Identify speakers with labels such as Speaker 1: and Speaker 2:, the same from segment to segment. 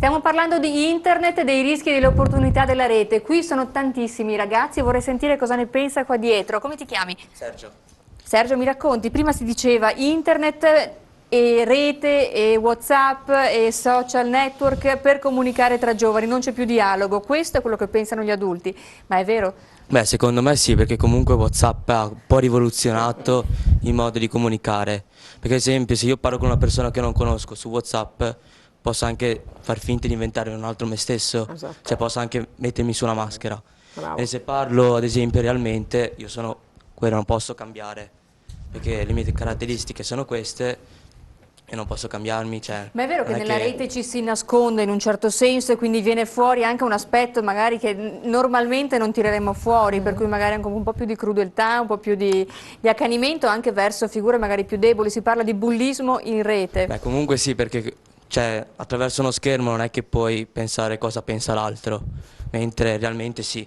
Speaker 1: Stiamo parlando di internet, dei rischi e delle opportunità della rete. Qui sono tantissimi ragazzi, vorrei sentire cosa ne pensa qua dietro. Come ti chiami?
Speaker 2: Sergio.
Speaker 1: Sergio, mi racconti? Prima si diceva internet e rete e WhatsApp e social network per comunicare tra giovani, non c'è più dialogo. Questo è quello che pensano gli adulti, ma è vero?
Speaker 2: Beh, secondo me sì, perché comunque WhatsApp ha un po' rivoluzionato il modo di comunicare. Perché, ad esempio, se io parlo con una persona che non conosco su WhatsApp, posso anche far finta di inventare un altro me stesso,
Speaker 3: Esatto,
Speaker 2: cioè posso anche mettermi su una maschera. E
Speaker 3: bravo.
Speaker 2: se parlo, ad esempio, realmente, io sono quello, non posso cambiare, perché le mie caratteristiche sono queste e non posso cambiarmi, cioè,
Speaker 1: Ma è vero
Speaker 2: non
Speaker 1: che
Speaker 2: è
Speaker 1: nella
Speaker 2: che...
Speaker 1: rete ci si nasconde in un certo senso e quindi viene fuori anche un aspetto magari che normalmente non tireremmo fuori, per cui magari anche un po' più di crudeltà, un po' più di accanimento anche verso figure magari più deboli. Si parla di bullismo in rete.
Speaker 2: Beh, comunque sì, perché cioè, attraverso uno schermo non è che puoi pensare cosa pensa l'altro, mentre realmente sì.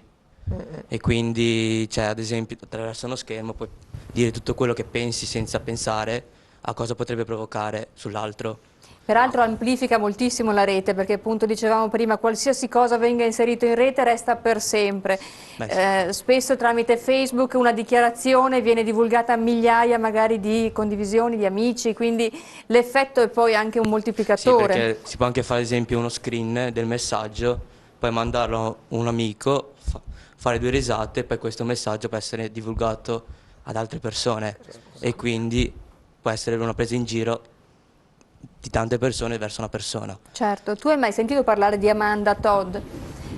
Speaker 2: E quindi, cioè, ad esempio, attraverso uno schermo puoi dire tutto quello che pensi senza pensare a cosa potrebbe provocare sull'altro.
Speaker 1: Peraltro amplifica moltissimo la rete perché appunto dicevamo prima qualsiasi cosa venga inserito in rete resta per sempre.
Speaker 2: Beh, sì.
Speaker 1: Spesso tramite Facebook una dichiarazione viene divulgata a migliaia magari di condivisioni, di amici, quindi l'effetto è poi anche un
Speaker 2: Sì,
Speaker 1: moltiplicatore.
Speaker 2: perché si può anche fare ad esempio uno screen del messaggio, poi mandarlo a un amico, fare due risate, poi questo messaggio può essere divulgato ad altre persone e quindi può essere una presa in giro di tante persone verso una persona.
Speaker 1: Certo, tu hai mai sentito parlare di Amanda Todd?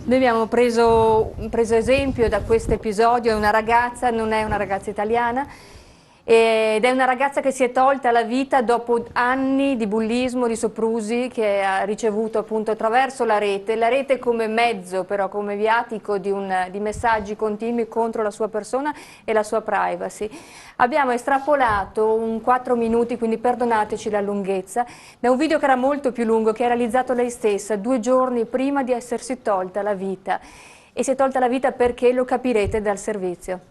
Speaker 1: Noi abbiamo preso esempio da questo episodio, è una ragazza, non è una ragazza italiana, ed è una ragazza che si è tolta la vita dopo anni di bullismo, di soprusi che ha ricevuto appunto attraverso la rete come mezzo, però come viatico di messaggi continui contro la sua persona e la sua privacy. Abbiamo estrapolato un 4 minuti, quindi perdonateci la lunghezza, da un video che era molto più lungo, che ha realizzato lei stessa 2 giorni prima di essersi tolta la vita. E si è tolta la vita perché lo capirete dal servizio.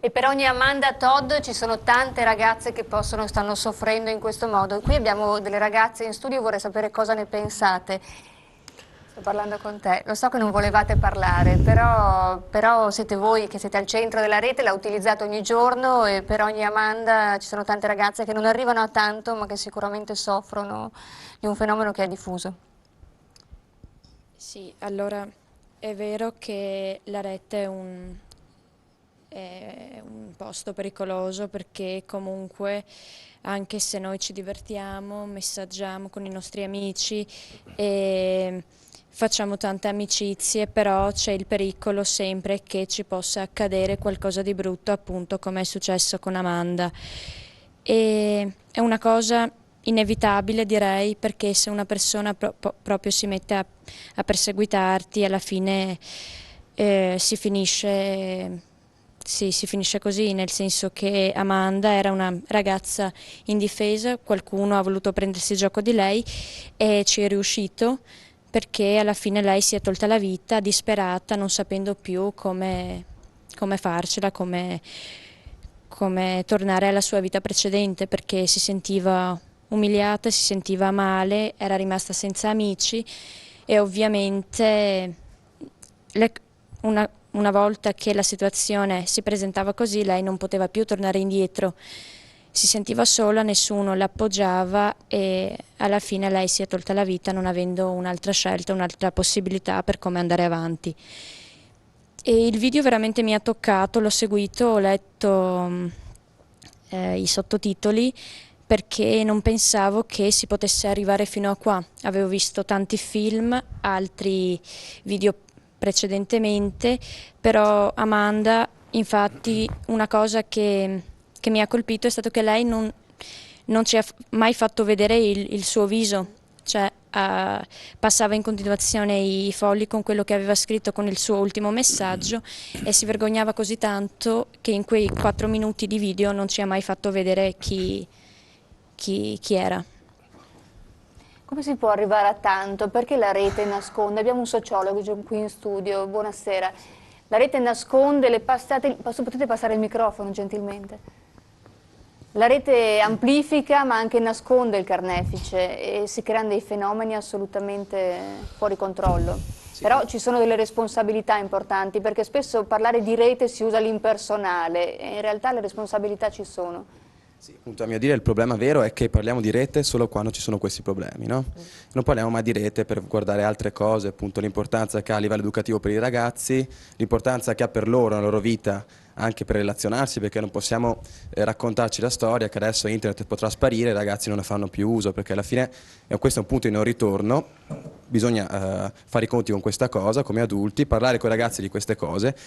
Speaker 1: E per ogni Amanda Todd ci sono tante ragazze che stanno soffrendo in questo modo. Qui abbiamo delle ragazze in studio, vorrei sapere cosa ne pensate. Sto parlando con te, lo so che non volevate parlare, però siete voi che siete al centro della rete, la utilizzate ogni giorno e per ogni Amanda ci sono tante ragazze che non arrivano a tanto ma che sicuramente soffrono di un fenomeno che è diffuso.
Speaker 3: Sì, allora è vero che la rete è un posto pericoloso perché comunque anche se noi ci divertiamo, messaggiamo con i nostri amici e facciamo tante amicizie, però c'è il pericolo sempre che ci possa accadere qualcosa di brutto, appunto come è successo con Amanda. E è una cosa inevitabile, direi, perché se una persona proprio si mette a perseguitarti, alla fine si finisce così, nel senso che Amanda era una ragazza indifesa, qualcuno ha voluto prendersi gioco di lei e ci è riuscito perché alla fine lei si è tolta la vita disperata, non sapendo più come farcela, come tornare alla sua vita precedente, perché si sentiva umiliata, si sentiva male, era rimasta senza amici e ovviamente una volta che la situazione si presentava così, lei non poteva più tornare indietro, si sentiva sola, nessuno l'appoggiava e alla fine lei si è tolta la vita non avendo un'altra scelta, un'altra possibilità per come andare avanti. E il video veramente mi ha toccato, l'ho seguito, ho letto i sottotitoli perché non pensavo che si potesse arrivare fino a qua. Avevo visto tanti film, altri video precedentemente, però Amanda, infatti, una cosa che mi ha colpito è stato che lei non ci ha mai fatto vedere il suo viso, cioè passava in continuazione i fogli con quello che aveva scritto con il suo ultimo messaggio e si vergognava così tanto che in quei 4 minuti di video non ci ha mai fatto vedere chi era.
Speaker 1: Come si può arrivare a tanto? Perché la rete nasconde? Abbiamo un sociologo qui in studio, buonasera. La rete nasconde le passate... Potete passare il microfono gentilmente? La rete amplifica ma anche nasconde il carnefice e si creano dei fenomeni assolutamente fuori controllo. Sì. Però ci sono delle responsabilità importanti perché spesso parlare di rete si usa l'impersonale e in realtà le responsabilità ci sono.
Speaker 4: Sì, appunto, a mio dire il problema vero è che parliamo di rete solo quando ci sono questi problemi, no? Non parliamo mai di rete per guardare altre cose, appunto l'importanza che ha a livello educativo per i ragazzi, l'importanza che ha per loro, nella loro vita, anche per relazionarsi, perché non possiamo raccontarci la storia che adesso internet potrà sparire e i ragazzi non ne fanno più uso, perché alla fine questo è un punto di non ritorno, bisogna fare i conti con questa cosa come adulti, parlare con i ragazzi di queste cose.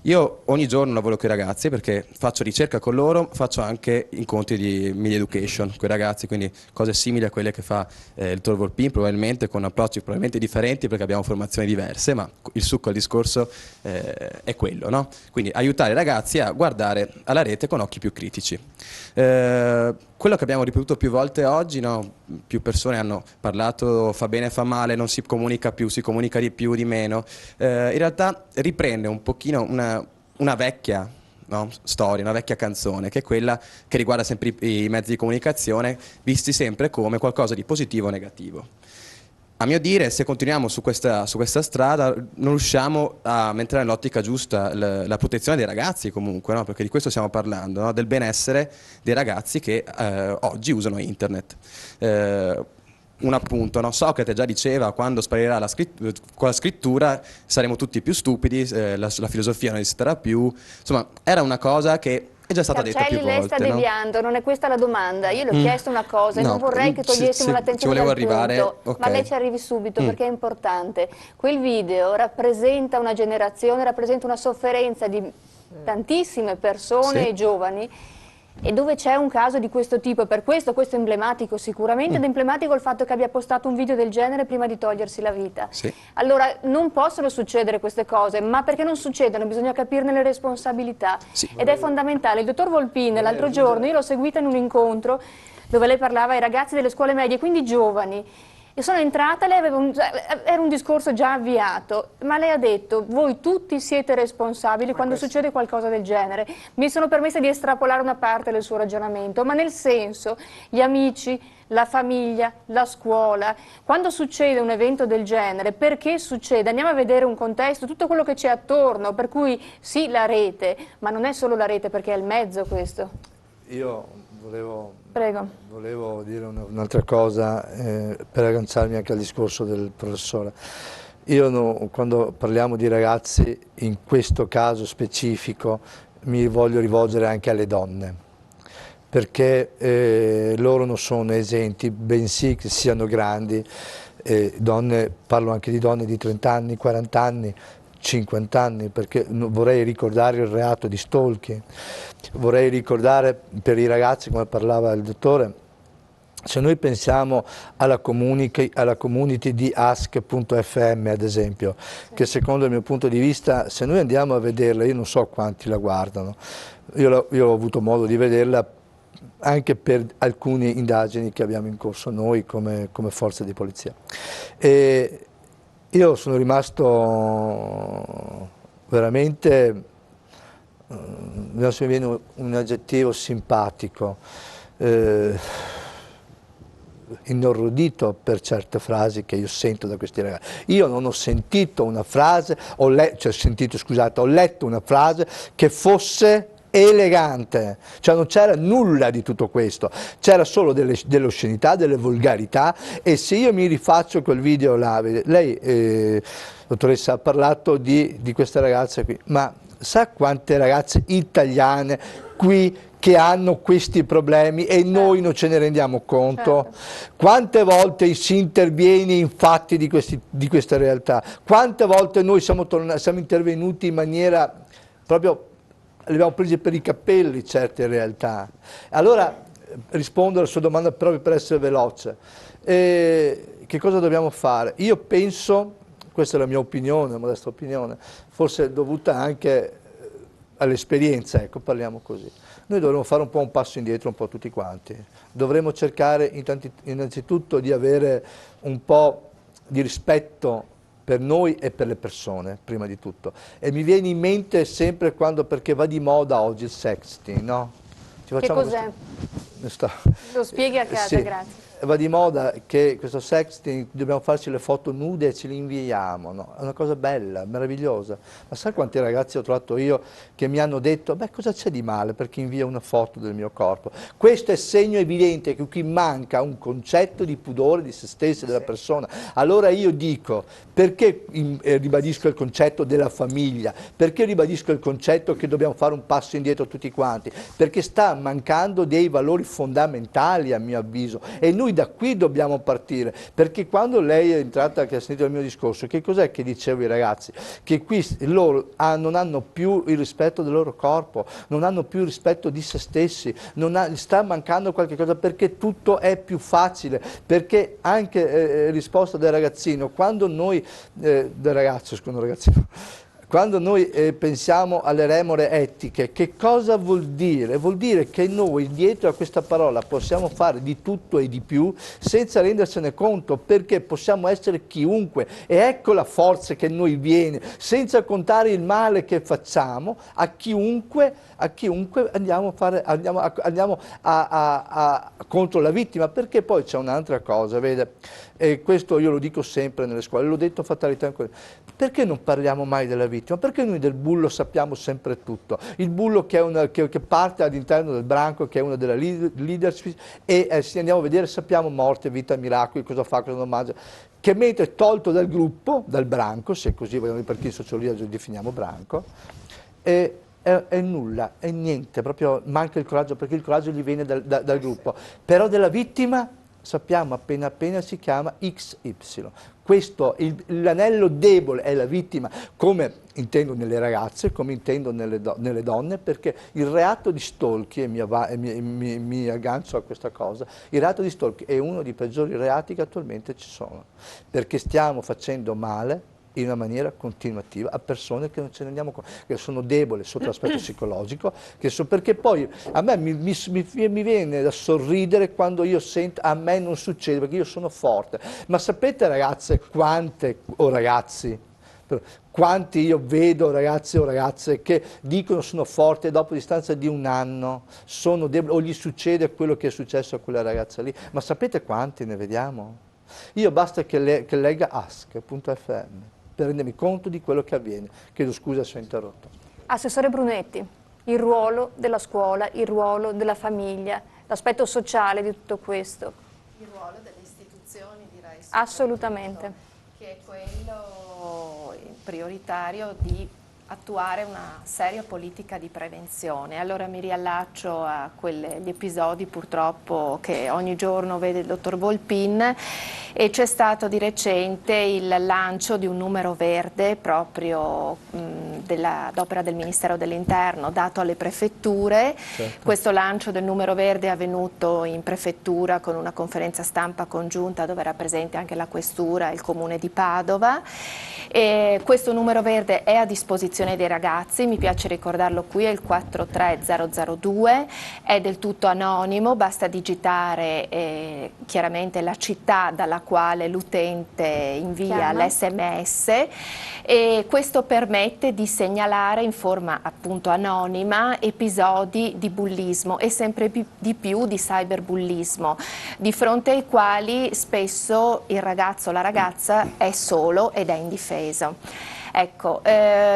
Speaker 4: Io ogni giorno lavoro con i ragazzi perché faccio ricerca con loro, faccio anche incontri di media education con i ragazzi, quindi cose simili a quelle che fa il dottor Volpin, probabilmente con approcci probabilmente differenti perché abbiamo formazioni diverse, ma il succo del discorso è quello, no? Quindi aiutare i ragazzi a guardare alla rete con occhi più critici. Quello che abbiamo ripetuto più volte oggi, no? Più persone hanno parlato fa bene, fa male, non si comunica più, si comunica di più, di meno. In realtà riprende un pochino una vecchia, no, storia, una vecchia canzone, che è quella che riguarda sempre i mezzi di comunicazione, visti sempre come qualcosa di positivo o negativo. A mio dire, se continuiamo su questa strada, non riusciamo a mettere nell'ottica giusta la protezione dei ragazzi comunque, no? Perché di questo stiamo parlando, no? Del benessere dei ragazzi che oggi usano internet. Un appunto, no? Socrate già diceva quando sparirà con la scrittura saremo tutti più stupidi, la filosofia non esisterà più, insomma era una cosa che è già stata detta più volte.
Speaker 1: Lei sta deviando, non è questa la domanda. Io le ho chiesto una cosa e non vorrei che togliessimo l'attenzione dal punto, okay. Ma lei ci arrivi subito perché è importante. Quel video rappresenta una generazione, rappresenta una sofferenza di tantissime persone e giovani e dove c'è un caso di questo tipo, per questo è emblematico sicuramente, ed è emblematico il fatto che abbia postato un video del genere prima di togliersi la vita. Allora non possono succedere queste cose, ma perché non succedono bisogna capirne le responsabilità ed è fondamentale. Il dottor Volpin l'altro giorno, io l'ho seguita in un incontro dove lei parlava ai ragazzi delle scuole medie, quindi giovani, E sono entrata, lei aveva era un discorso già avviato, ma lei ha detto: voi tutti siete responsabili quando succede qualcosa del genere. Mi sono permessa di estrapolare una parte del suo ragionamento, ma nel senso, gli amici, la famiglia, la scuola, quando succede un evento del genere, perché succede? Andiamo a vedere un contesto, tutto quello che c'è attorno, per cui sì, la rete, ma non è solo la rete, perché è il mezzo questo.
Speaker 5: Io volevo
Speaker 1: Prego.
Speaker 5: Volevo dire un'altra cosa per agganciarmi anche al discorso del professore. Io quando parliamo di ragazzi, in questo caso specifico, mi voglio rivolgere anche alle donne, perché loro non sono esenti, bensì che siano grandi, donne, parlo anche di donne di 30 anni, 40 anni, 50 anni, perché vorrei ricordare il reato di stalking, vorrei ricordare per i ragazzi, come parlava il dottore, se noi pensiamo alla community di ask.fm ad esempio, che secondo il mio punto di vista, se noi andiamo a vederla, io non so quanti la guardano, io ho avuto modo di vederla anche per alcune indagini che abbiamo in corso noi come forza di polizia. E io sono rimasto veramente, adesso mi viene un aggettivo simpatico, inorridito per certe frasi che io sento da questi ragazzi. Io non ho sentito una frase, ho letto una frase che fosse elegante, cioè non c'era nulla di tutto questo, c'era solo delle oscenità, delle volgarità, e se io mi rifaccio quel video là, lei, dottoressa, ha parlato di queste ragazze qui, ma sa quante ragazze italiane qui che hanno questi problemi e noi non ce ne rendiamo conto? Quante volte si interviene in fatti di queste realtà? Quante volte noi siamo intervenuti in maniera proprio, li abbiamo presi per i capelli certe realtà? Allora rispondo alla sua domanda proprio per essere veloce. Che cosa dobbiamo fare? Io penso, questa è la mia opinione, modesta opinione, forse dovuta anche all'esperienza, ecco, parliamo così. Noi dovremmo fare un po' un passo indietro, un po' tutti quanti. Dovremmo cercare innanzitutto di avere un po' di rispetto per noi e per le persone, prima di tutto. E mi viene in mente sempre perché va di moda oggi il sexting, no?
Speaker 1: Che cos'è? Lo spieghi a casa,
Speaker 5: sì.
Speaker 1: grazie.
Speaker 5: Va di moda che questo sexting, dobbiamo farci le foto nude e ce le inviiamo, no? È una cosa bella, meravigliosa. Ma sai quanti ragazzi ho trovato io che mi hanno detto: beh, cosa c'è di male perché invia una foto del mio corpo? Questo è segno evidente che qui manca un concetto di pudore di se stessi e della persona. Allora io dico, perché ribadisco il concetto della famiglia? Perché ribadisco il concetto che dobbiamo fare un passo indietro tutti quanti? Perché sta mancando dei valori fondamentali, a mio avviso, e noi da qui dobbiamo partire, perché quando lei è entrata, che ha sentito il mio discorso, che cos'è che dicevo ai ragazzi? Che qui loro non hanno più il rispetto del loro corpo, non hanno più il rispetto di se stessi, sta mancando qualche cosa, perché tutto è più facile, perché anche risposta del ragazzino, quando noi, quando noi pensiamo alle remore etiche, che cosa vuol dire? Vuol dire che noi dietro a questa parola possiamo fare di tutto e di più senza rendersene conto, perché possiamo essere chiunque, e ecco la forza che noi viene, senza contare il male che facciamo, a chiunque andiamo contro la vittima, perché poi c'è un'altra cosa, vede, e questo io lo dico sempre nelle scuole, l'ho detto fatalità ancora. Perché non parliamo mai della vittima? Perché noi del bullo sappiamo sempre tutto? Il bullo che parte all'interno del branco, che è una delle leadership, e se andiamo a vedere sappiamo morte, vita, miracoli, cosa fa, cosa non mangia, che mentre tolto dal gruppo, dal branco, se così vogliamo, perché in sociologia lo definiamo branco, è nulla, è niente, proprio manca il coraggio, perché il coraggio gli viene dal gruppo. Però della vittima sappiamo appena si chiama XY. Questo, l'anello debole è la vittima, come intendo nelle ragazze, come intendo nelle donne, perché il reato di stalking, e mi aggancio a questa cosa, il reato di stalking è uno dei peggiori reati che attualmente ci sono, perché stiamo facendo male in una maniera continuativa a persone che non ce ne rendiamo conto, che sono deboli sotto l'aspetto psicologico, perché poi a me mi viene da sorridere quando io sento a me non succede perché io sono forte, ma sapete ragazze o ragazzi, quanti io vedo ragazzi o ragazze che dicono sono forti e dopo distanza di un anno sono deboli o gli succede quello che è successo a quella ragazza lì, ma sapete quanti ne vediamo? Io basta che legga ask.fm per rendermi conto di quello che avviene. Chiedo scusa se ho interrotto.
Speaker 1: Assessore Brunetti, il ruolo della scuola, il ruolo della famiglia, l'aspetto sociale di tutto questo.
Speaker 6: Il ruolo delle istituzioni, direi.
Speaker 1: Assolutamente.
Speaker 6: Che è quello prioritario di attuare una seria politica di prevenzione. Allora mi riallaccio a quegli episodi purtroppo che ogni giorno vede il dottor Volpin e c'è stato di recente il lancio di un numero verde proprio d'opera del Ministero dell'Interno dato alle prefetture.
Speaker 5: Certo.
Speaker 6: Questo lancio del numero verde è avvenuto in prefettura con una conferenza stampa congiunta dove era presente anche la questura e il comune di Padova. E questo numero verde è a disposizione dei ragazzi, mi piace ricordarlo qui, è il 43002, è del tutto anonimo, basta digitare chiaramente la città dalla quale l'utente invia l'SMS e questo permette di segnalare in forma appunto anonima episodi di bullismo e sempre di più di cyberbullismo, di fronte ai quali spesso il ragazzo o la ragazza è solo ed è indifeso. Ecco,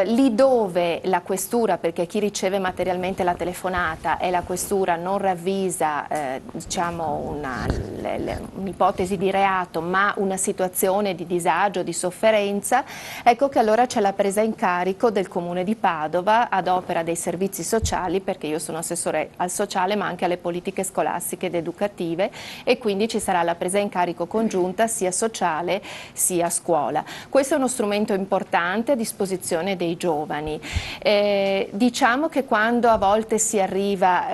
Speaker 6: lì dove la questura, perché chi riceve materialmente la telefonata e la questura non ravvisa diciamo un'ipotesi di reato ma una situazione di disagio, di sofferenza, ecco che allora c'è la presa in carico del Comune di Padova ad opera dei servizi sociali, perché io sono assessore al sociale ma anche alle politiche scolastiche ed educative e quindi ci sarà la presa in carico congiunta sia sociale sia scuola. Questo è uno strumento importante a disposizione dei giovani. Diciamo che quando a volte si arriva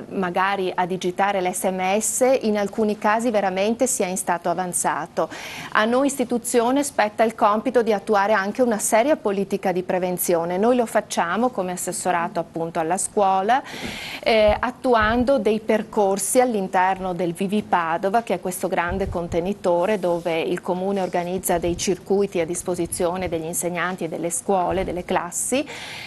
Speaker 6: magari a digitare l'SMS, in alcuni casi veramente si è in stato avanzato. A noi istituzione spetta il compito di attuare anche una seria politica di prevenzione. Noi lo facciamo come assessorato appunto alla scuola, attuando dei percorsi all'interno del Vivi Padova, che è questo grande contenitore dove il Comune organizza dei circuiti a disposizione degli insegnanti e delle scuole, delle classi,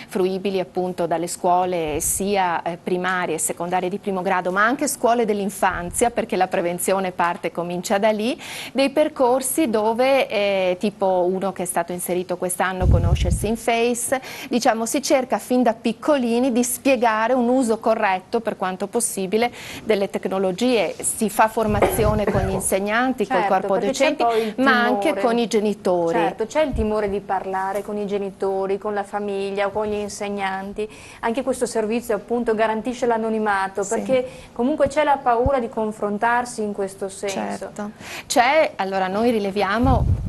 Speaker 6: fruibili appunto dalle scuole sia primarie e secondarie di primo grado, ma anche scuole dell'infanzia, perché la prevenzione parte e comincia da lì, dei percorsi dove, tipo uno che è stato inserito quest'anno, Conoscersi in Face, diciamo si cerca fin da piccolini di spiegare un uso corretto per quanto possibile delle tecnologie, si fa formazione con gli insegnanti, col corpo docenti, ma anche con i genitori.
Speaker 1: Certo, c'è il timore di parlare con i genitori, con la famiglia o con gli insegnanti, anche questo servizio appunto garantisce l'anonimato,
Speaker 6: Sì.
Speaker 1: perché comunque c'è la paura di confrontarsi in questo senso.
Speaker 6: Certo. Allora noi rileviamo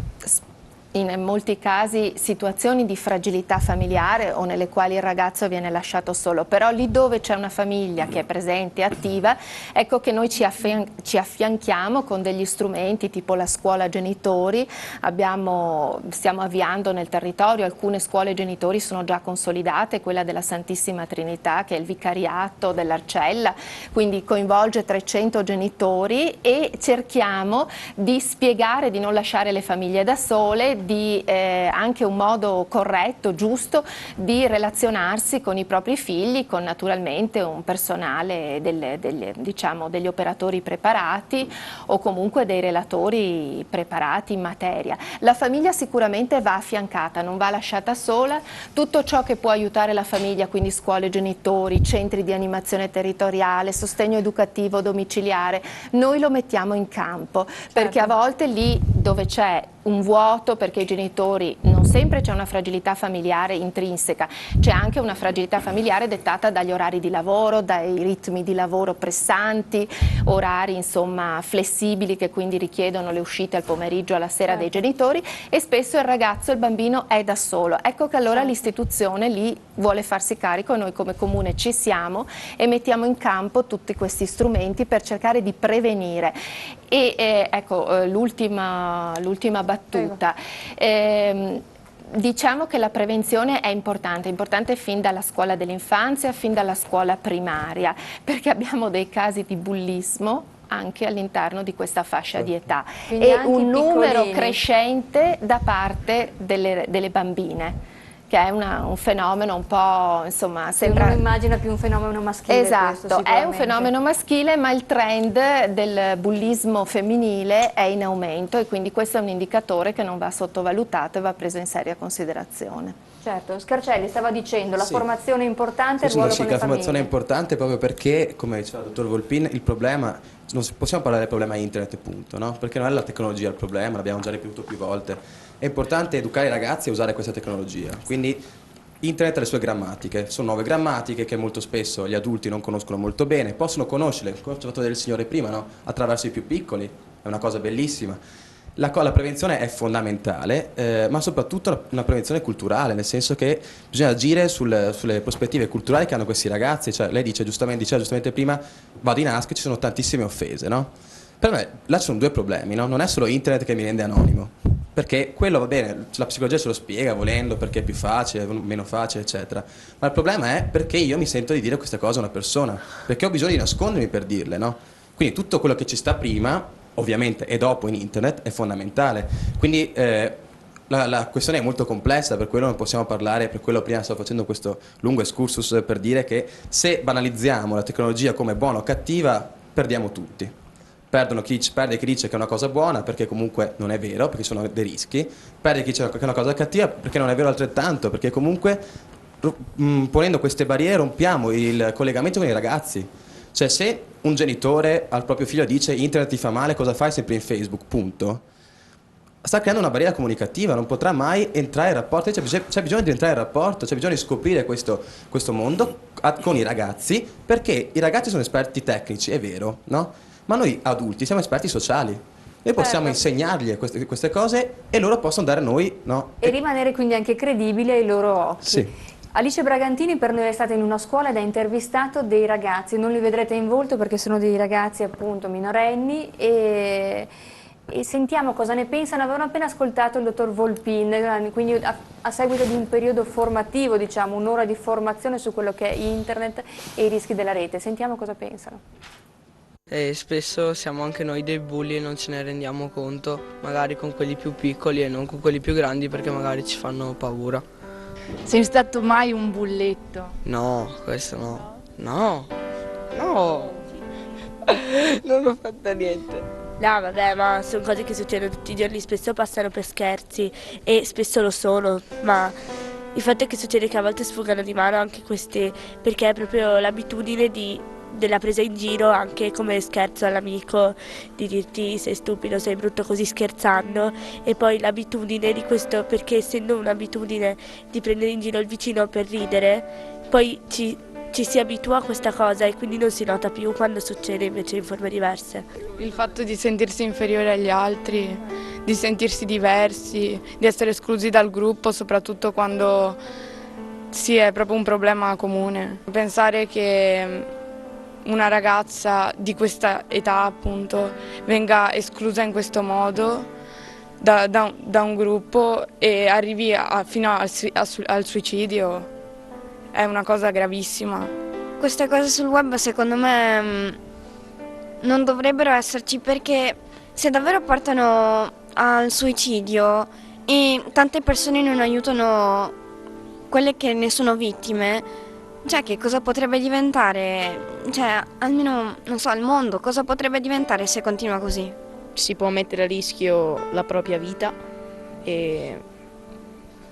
Speaker 6: in molti casi situazioni di fragilità familiare o nelle quali il ragazzo viene lasciato solo, però lì dove c'è una famiglia che è presente e attiva, ecco che noi ci affianchiamo con degli strumenti tipo la scuola genitori, stiamo avviando nel territorio, alcune scuole genitori sono già consolidate, quella della Santissima Trinità che è il vicariato dell'Arcella, quindi coinvolge 300 genitori e cerchiamo di spiegare, di non lasciare le famiglie da sole, di anche un modo corretto, giusto di relazionarsi con i propri figli, con naturalmente un personale degli operatori preparati o comunque dei relatori preparati in materia. La famiglia sicuramente va affiancata, non va lasciata sola, tutto ciò che può aiutare la famiglia, quindi scuole genitori, centri di animazione territoriale, sostegno educativo domiciliare, noi lo mettiamo in campo, perché a volte lì dove c'è un vuoto, perché i genitori non sempre c'è una fragilità familiare intrinseca, c'è anche una fragilità familiare dettata dagli orari di lavoro, dai ritmi di lavoro pressanti, orari insomma flessibili che quindi richiedono le uscite al pomeriggio, alla sera dei genitori e spesso il ragazzo, il bambino è da solo. Ecco che allora l'istituzione lì vuole farsi carico e noi come comune ci siamo e mettiamo in campo tutti questi strumenti per cercare di prevenire. E ecco l'ultima battuta. Diciamo che la prevenzione è importante fin dalla scuola dell'infanzia, fin dalla scuola primaria, perché abbiamo dei casi di bullismo anche all'interno di questa fascia di età
Speaker 1: Quindi
Speaker 6: e
Speaker 1: anche
Speaker 6: un numero
Speaker 1: piccolini.
Speaker 6: crescente da parte delle bambine, che è un fenomeno un po', insomma, sembra...
Speaker 1: Uno immagina più un fenomeno maschile.
Speaker 6: Esatto,
Speaker 1: questo,
Speaker 6: è un
Speaker 1: sicuramente.
Speaker 6: fenomeno maschile, ma il trend del bullismo femminile è in aumento e quindi questo è un indicatore che non va sottovalutato e va preso in seria considerazione.
Speaker 1: Certo, Scarcelli stava dicendo, la
Speaker 4: Sì.
Speaker 1: formazione è importante, il
Speaker 4: Sì,
Speaker 1: ruolo
Speaker 4: sì,
Speaker 1: con
Speaker 4: che
Speaker 1: le
Speaker 4: la formazione è
Speaker 1: famiglie.
Speaker 4: importante proprio perché, come diceva il dottor Volpin, il problema, non possiamo parlare del problema internet e punto, no? Perché non è la tecnologia il problema, l'abbiamo già ripetuto più volte. È importante educare i ragazzi a usare questa tecnologia, quindi internet ha le sue grammatiche, sono nuove grammatiche che molto spesso gli adulti non conoscono molto bene, possono conoscerle, come ci ha fatto vedere il signore prima, no? Attraverso i più piccoli, è una cosa bellissima. La prevenzione è fondamentale, ma soprattutto una prevenzione culturale, nel senso che bisogna agire sulle prospettive culturali che hanno questi ragazzi. Cioè, lei diceva giustamente prima, vado in ASC e ci sono tantissime offese, no? Per me là ci sono due problemi, no? Non è solo internet che mi rende anonimo, perché quello va bene, la psicologia ce lo spiega volendo, perché è più facile, meno facile, eccetera. Ma il problema è perché io mi sento di dire queste cose a una persona, perché ho bisogno di nascondermi per dirle, no? Quindi tutto quello che ci sta prima, ovviamente, e dopo in internet è fondamentale. Quindi la questione è molto complessa, per quello non possiamo parlare, per quello prima stavo facendo questo lungo excursus per dire che se banalizziamo la tecnologia come buona o cattiva, perdiamo tutti. Perde chi dice che è una cosa buona perché comunque non è vero, perché ci sono dei rischi, perde chi dice che è una cosa cattiva perché non è vero altrettanto, perché comunque ponendo queste barriere rompiamo il collegamento con i ragazzi. Cioè, se un genitore al proprio figlio dice internet ti fa male, cosa fai? Sempre in Facebook, punto. Sta creando una barriera comunicativa, non potrà mai entrare in rapporto, c'è bisogno di entrare in rapporto, c'è bisogno di scoprire questo mondo con i ragazzi, perché i ragazzi sono esperti tecnici, è vero, no? Ma noi adulti siamo esperti sociali. Noi possiamo insegnargli queste cose e loro possono dare a noi, no?
Speaker 1: E rimanere quindi anche credibili ai loro occhi.
Speaker 4: Sì.
Speaker 1: Alice Bragantini per noi è stata in una scuola ed ha intervistato dei ragazzi, non li vedrete in volto perché sono dei ragazzi appunto minorenni e sentiamo cosa ne pensano. Avevano appena ascoltato il dottor Volpin, quindi a seguito di un periodo formativo, diciamo un'ora di formazione su quello che è internet e i rischi della rete. Sentiamo cosa pensano.
Speaker 7: E spesso siamo anche noi dei bulli e non ce ne rendiamo conto, magari con quelli più piccoli e non con quelli più grandi perché magari ci fanno paura.
Speaker 8: Sei stato mai un bulletto?
Speaker 7: No, questo no. No, no, non ho fatto niente.
Speaker 9: No, vabbè, ma sono cose che succedono tutti i giorni, spesso passano per scherzi e spesso lo sono, ma il fatto è che succede che a volte sfugano di mano anche queste, perché è proprio l'abitudine della presa in giro, anche come scherzo all'amico, di dirti sei stupido, sei brutto, così scherzando, e poi l'abitudine di questo, perché essendo un'abitudine di prendere in giro il vicino per ridere, poi ci si abitua a questa cosa e quindi non si nota più quando succede invece in forme diverse.
Speaker 8: Il fatto di sentirsi inferiore agli altri, di sentirsi diversi, di essere esclusi dal gruppo, soprattutto quando sì, è proprio un problema comune. Pensare che una ragazza di questa età appunto venga esclusa in questo modo da un gruppo e arrivi fino al suicidio è una cosa gravissima.
Speaker 10: Queste cose sul web secondo me non dovrebbero esserci, perché se davvero portano al suicidio e tante persone non aiutano quelle che ne sono vittime, cioè che cosa potrebbe diventare? Cioè almeno, non so, il mondo cosa potrebbe diventare se continua così?
Speaker 11: Si può mettere a rischio la propria vita e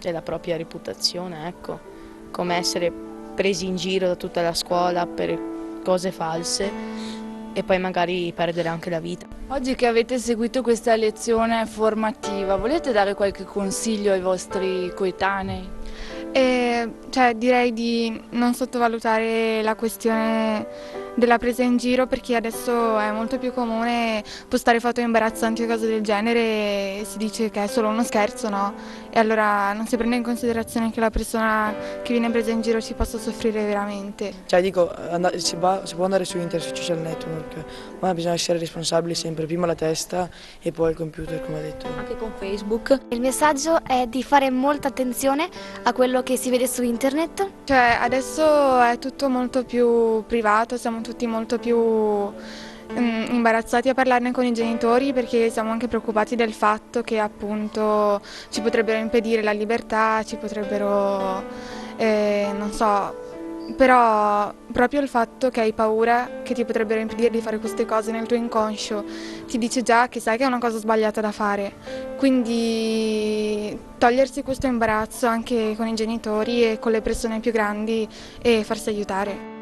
Speaker 11: la propria reputazione, ecco. Come essere presi in giro da tutta la scuola per cose false e poi magari perdere anche la vita.
Speaker 8: Oggi che avete seguito questa lezione formativa, volete dare qualche consiglio ai vostri coetanei?
Speaker 12: Direi di non sottovalutare la questione della presa in giro, perché adesso è molto più comune postare foto imbarazzanti o cose del genere e si dice che è solo uno scherzo, no? e allora non si prende in considerazione che la persona che viene presa in giro ci possa soffrire veramente.
Speaker 13: Cioè dico, si può andare su internet, sui social network, ma bisogna essere responsabili sempre, prima la testa e poi il computer, come ha detto.
Speaker 14: Anche con Facebook.
Speaker 10: Il messaggio è di fare molta attenzione a quello che si vede su internet.
Speaker 12: Cioè adesso è tutto molto più privato, siamo tutti molto più imbarazzati a parlarne con i genitori perché siamo anche preoccupati del fatto che appunto ci potrebbero impedire la libertà, ci potrebbero, non so, però proprio il fatto che hai paura che ti potrebbero impedire di fare queste cose nel tuo inconscio ti dice già che sai che è una cosa sbagliata da fare, quindi togliersi questo imbarazzo anche con i genitori e con le persone più grandi e farsi aiutare.